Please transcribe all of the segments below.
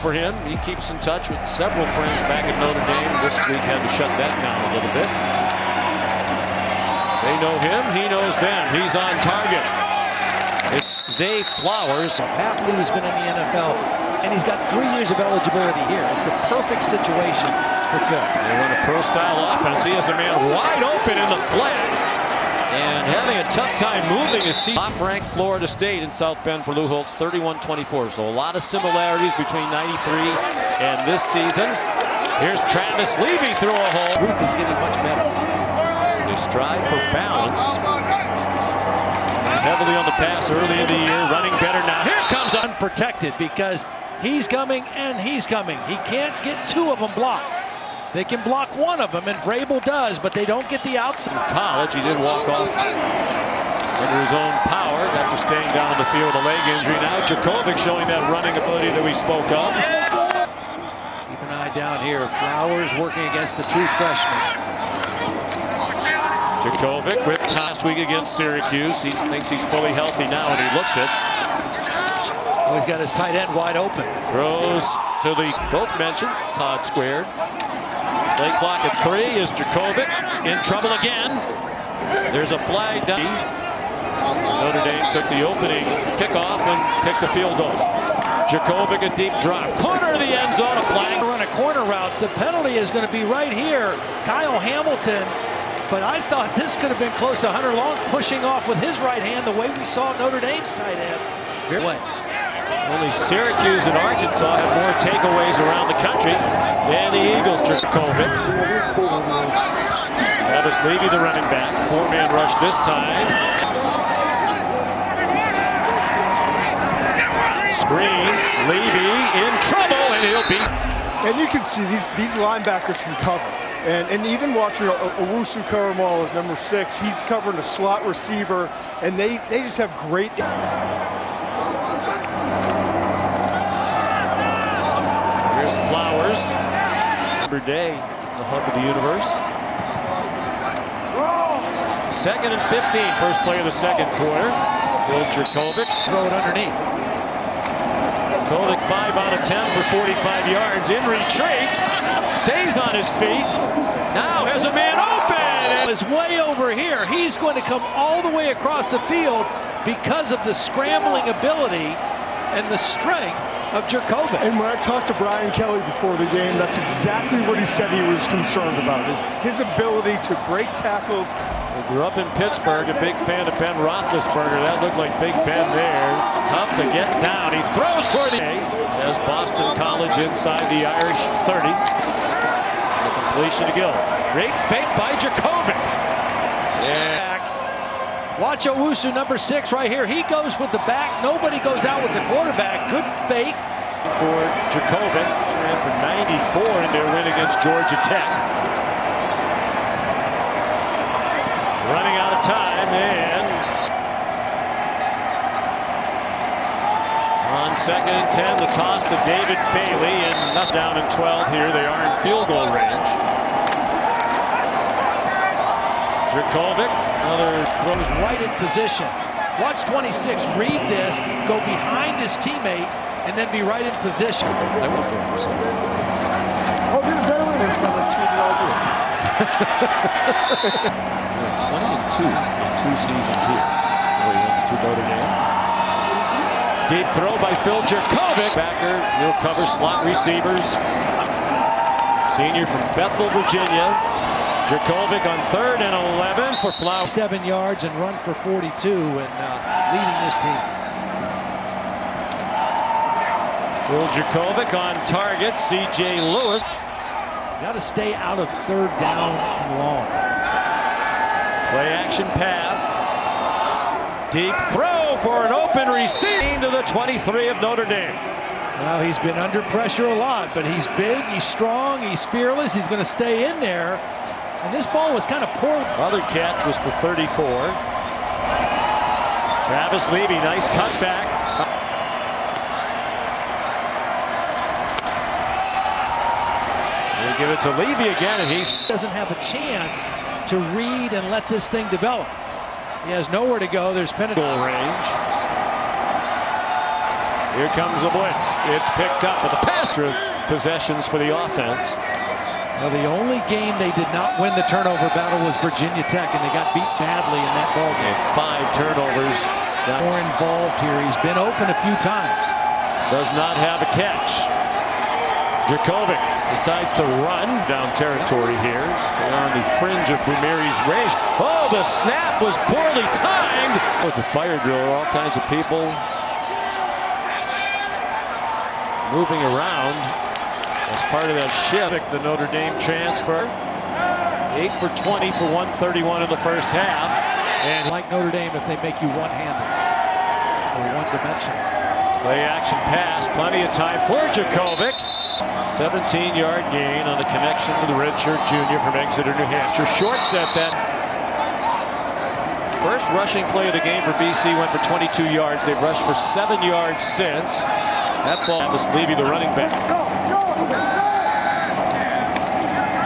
For him, he keeps in touch with several friends back at Notre Dame. This week had to shut that down a little bit. They know him, he knows them. He's on target. It's Zay Flowers. Halfley has been in the NFL, and he's got 3 years of eligibility here. It's a perfect situation for Phil. They run a pro-style offense. He has a man wide open in the flat. And having a tough time moving his seat. Top-ranked Florida State in South Bend for Lou Holtz, 31-24. So a lot of similarities between 93 and this season. Here's Travis Levy through a hole. Group is getting much better. They strive for balance. Heavily on the pass early in the year, running better now. Here comes unprotected because he's coming and he's coming. He can't get 2 of them blocked. They can block 1 of them, and Vrabel does, but they don't get the outside. In college, he did walk off under his own power after staying down on the field with a leg injury. Now Jurkovec showing that running ability that we spoke of. Keep an eye down here. Flowers working against the true freshman. Jurkovec whipped last week against Syracuse. He thinks he's fully healthy now, and he looks it. Oh, he's got his tight end wide open. Throws to the both mentioned Todd squared. Play clock at 3 is Jurkovec in trouble again. There's a flag down. Notre Dame took the opening kickoff and kicked the field goal. Jurkovec a deep drop. Corner of the end zone, a flag. Run a corner route. The penalty is going to be right here. Kyle Hamilton. But I thought this could have been close to Hunter Long pushing off with his right hand the way we saw Notre Dame's tight end. Here what? Only Syracuse and Arkansas have more takeaways around the country than the Eagles. Jurkovec. Travis Levy, the running back. 4-man rush this time. Screen. Levy in trouble, and he'll be. And you can see these linebackers can cover. And even watching Owusu-Koramoah number 6, he's covering a slot receiver, and they just have great. Here's Flowers. Number Day, the hub of the universe. 2nd and 15, first play of the second quarter. Phil Jurkovec. Throw it underneath. Jurkovec 5 out of 10 for 45 yards. In retreat. Stays on his feet. Now has a man open. Is way over here. He's going to come all the way across the field because of the scrambling ability and the strength of Jurkovec. And when I talked to Brian Kelly before the game, that's exactly what he said he was concerned about, is his ability to break tackles. He grew up in Pittsburgh, a big fan of Ben Roethlisberger. That looked like Big Ben there. Tough to get down. He throws toward the as Boston College inside the Irish 30. The completion to Gill. Great fake by Jurkovec. Yeah. Watch Owusu, number 6 right here. He goes with the back. Nobody goes out with the quarterback. Good fake. For Jurkovec. Ran for 94 in their win against Georgia Tech. Running out of time, and on 2nd and 10, the toss to David Bailey, and that's down in 12 here. They are in field goal range. Jurkovec, another throws right in position. Watch 26 read this, go behind his teammate, and then be right in position. I will throw him some. Oh, here's Daelin in front of 20-2 in 2 seasons here. To Notre Dame. Deep throw by Phil Jurkovec. Backer, he'll cover slot receivers. Senior from Bethel, Virginia. Jurkovec on 3rd and 11 for Flowers. 7 yards and run for 42 and leading this team. Phil Jurkovec on target. C.J. Lewis. Got to stay out of 3rd down and long. Play action pass. Deep throw for an open receiver to the 23 of Notre Dame. Well, he's been under pressure a lot, but he's big, he's strong, he's fearless. He's going to stay in there. And this ball was kind of poor. Other catch was for 34. Travis Levy, nice cutback. They give it to Levy again, and he doesn't have a chance to read and let this thing develop. He has nowhere to go. There's penalty range. Here comes the blitz. It's picked up with the pass through possessions for the offense. Well, the only game they did not win the turnover battle was Virginia Tech, and they got beat badly in that ball game. 5 turnovers. More involved here. He's been open a few times. Does not have a catch. Jurkovec decides to run down territory here. They're on the fringe of Brumeri's range. Oh, the snap was poorly timed. It was a fire drill. All kinds of people moving around as part of that shift. The Notre Dame transfer. 8 for 20 for 131 in the first half. And like Notre Dame if they make you one-handed or one-dimensional. Play action pass. Plenty of time for Jurkovec. 17-yard gain on the connection to the redshirt junior from Exeter, New Hampshire. Short set that. First rushing play of the game for BC went for 22 yards. They've rushed for 7 yards since. That ball was Levy, the running back.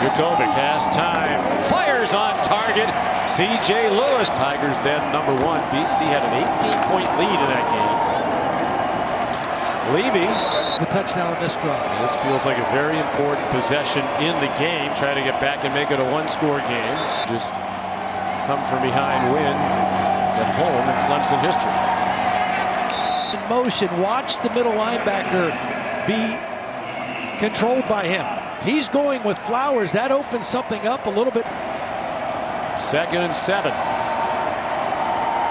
Jurkovec has time. Fires on target. C.J. Lewis. Tigers then number 1. BC had an 18-point lead in that game. Levy. The touchdown on this drive. This feels like a very important possession in the game. Try to get back and make it a one-score game. Just come from behind win at home in Clemson history. In motion, watch the middle linebacker be controlled by him. He's going with Flowers. That opens something up a little bit. 2nd and 7.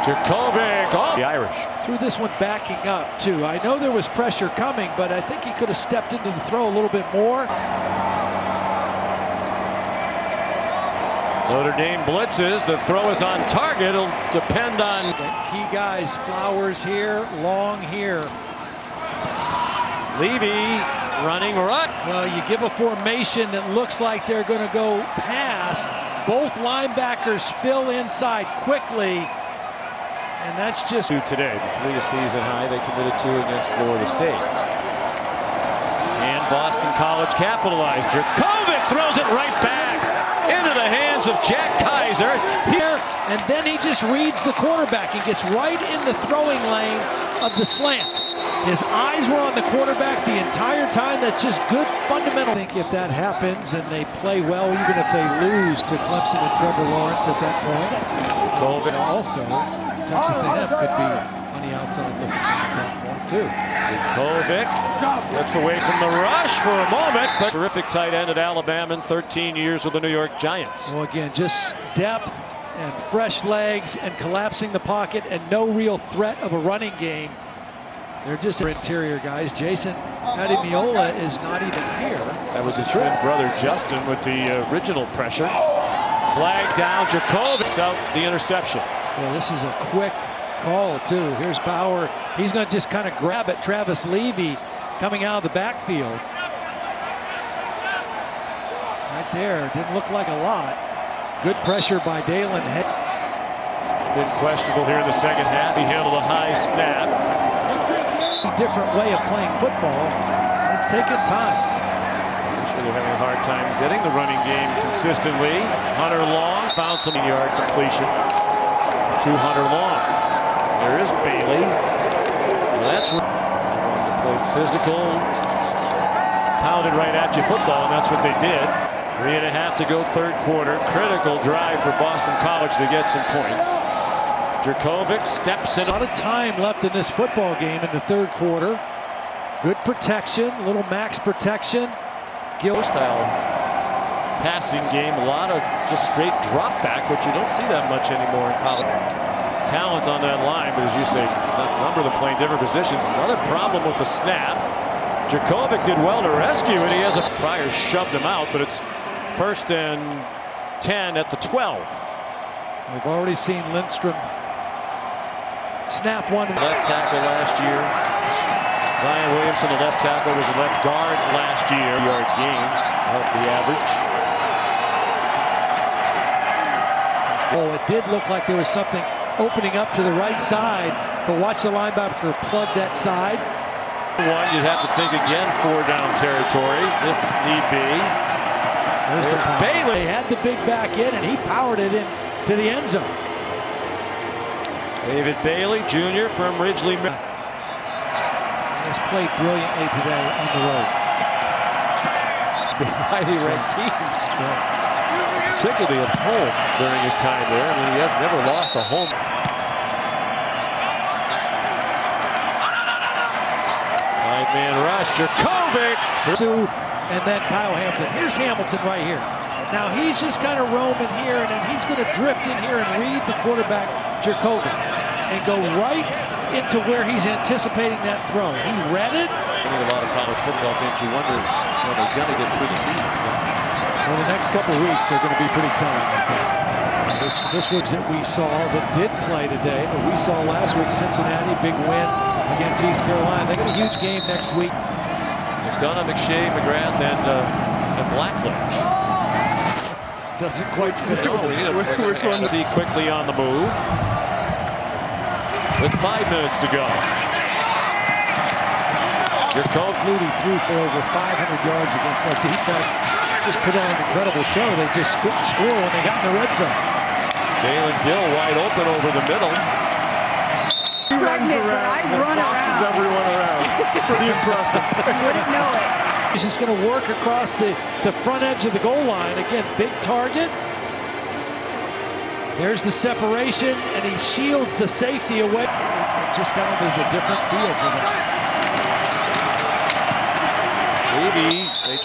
Jurkovec off the Irish. Threw this one backing up too. I know there was pressure coming, but I think he could have stepped into the throw a little bit more. Notre Dame blitzes. The throw is on target. It'll depend on the key guys. Flowers here, Long here. Levy running right. Well, you give a formation that looks like they're going to go pass. Both linebackers fill inside quickly. And that's just today. The 3 season high they committed to against Florida State. And Boston College capitalized. Jurkovec throws it right back into the hands of Jack Kaiser. Here, and then he just reads the quarterback. He gets right in the throwing lane of the slant. His eyes were on the quarterback the entire time. That's just good fundamental. I think if that happens and they play well, even if they lose to Clemson and Trevor Lawrence at that point. Jurkovec Also, Texas A&M could be on the outside looking at that point too. Jurkovec gets away from the rush for a moment, but terrific tight end at Alabama in 13 years with the New York Giants. Well, again, just depth and fresh legs and collapsing the pocket and no real threat of a running game. They're just interior guys. Jason Ademiola is not even here. That was his twin brother Justin with the original pressure. Flag down. Jurkovec out the interception. Well, this is a quick call too. Here's Bauer. He's going to just kind of grab it. Travis Levy coming out of the backfield. Right there. Didn't look like a lot. Good pressure by Daelin. Been questionable here in the second half. He handled a high snap. Different way of playing football. It's taken time. I'm sure they're having a hard time getting the running game consistently. Hunter Long found some yard completion to Hunter Long. There is Bailey. That's to play physical, pounded right at you football, and that's what they did. 3.5 to go, third quarter. Critical drive for Boston College to get some points. Jurkovec steps in. A lot of time left in this football game in the third quarter. Good protection, a little max protection. Style passing game, a lot of just straight drop back, which you don't see that much anymore in college. Talent on that line, but as you say, a number of them playing different positions. Another problem with the snap. Jurkovec did well to rescue it. He has a Pryor shoved him out, but it's 1st and 10 at the 12. We've already seen Lindstrom snap one. Left tackle last year. Ryan Williamson, the left tackle, was the left guard last year. Yard gain of the average. Oh, it did look like there was something opening up to the right side, but watch the linebacker plug that side. You'd have to think again, 4 down territory if need be. There's Bailey. They had the big back in, and he powered it in to the end zone. David Bailey Jr. from Ridgely. has played brilliantly today on the road. Highly ranked teams, particularly at home during his time there. I mean, he has never lost a home. Nine-man rush, Jurkovec. And then Kyle Hamilton. Here's Hamilton right here. Now he's just kind of roaming here, and then he's going to drift in here and read the quarterback, Jurkovec, and go right into where he's anticipating that throw. He read it. I think a lot of college football fans, you wonder when they're going to get through the season. Well, the next couple weeks are going to be pretty telling. This was that we saw that did play today, but we saw last week Cincinnati, big win against East Carolina. They got a huge game next week. McDonough, McShay, McGrath, and Blackledge. Doesn't quite fit. Which one? See quickly on the move. With 5 minutes to go. Jurkovec threw for over 500 yards against our defense. Just put on an incredible show. They just couldn't score when they got in the red zone. Daelin Gill wide open over the middle. He runs around and boxes everyone around. Pretty impressive. You wouldn't know it. He's just going to work across the front edge of the goal line. Again, big target. There's the separation, and he shields the safety away. It just kind of is a different feel for them. Maybe they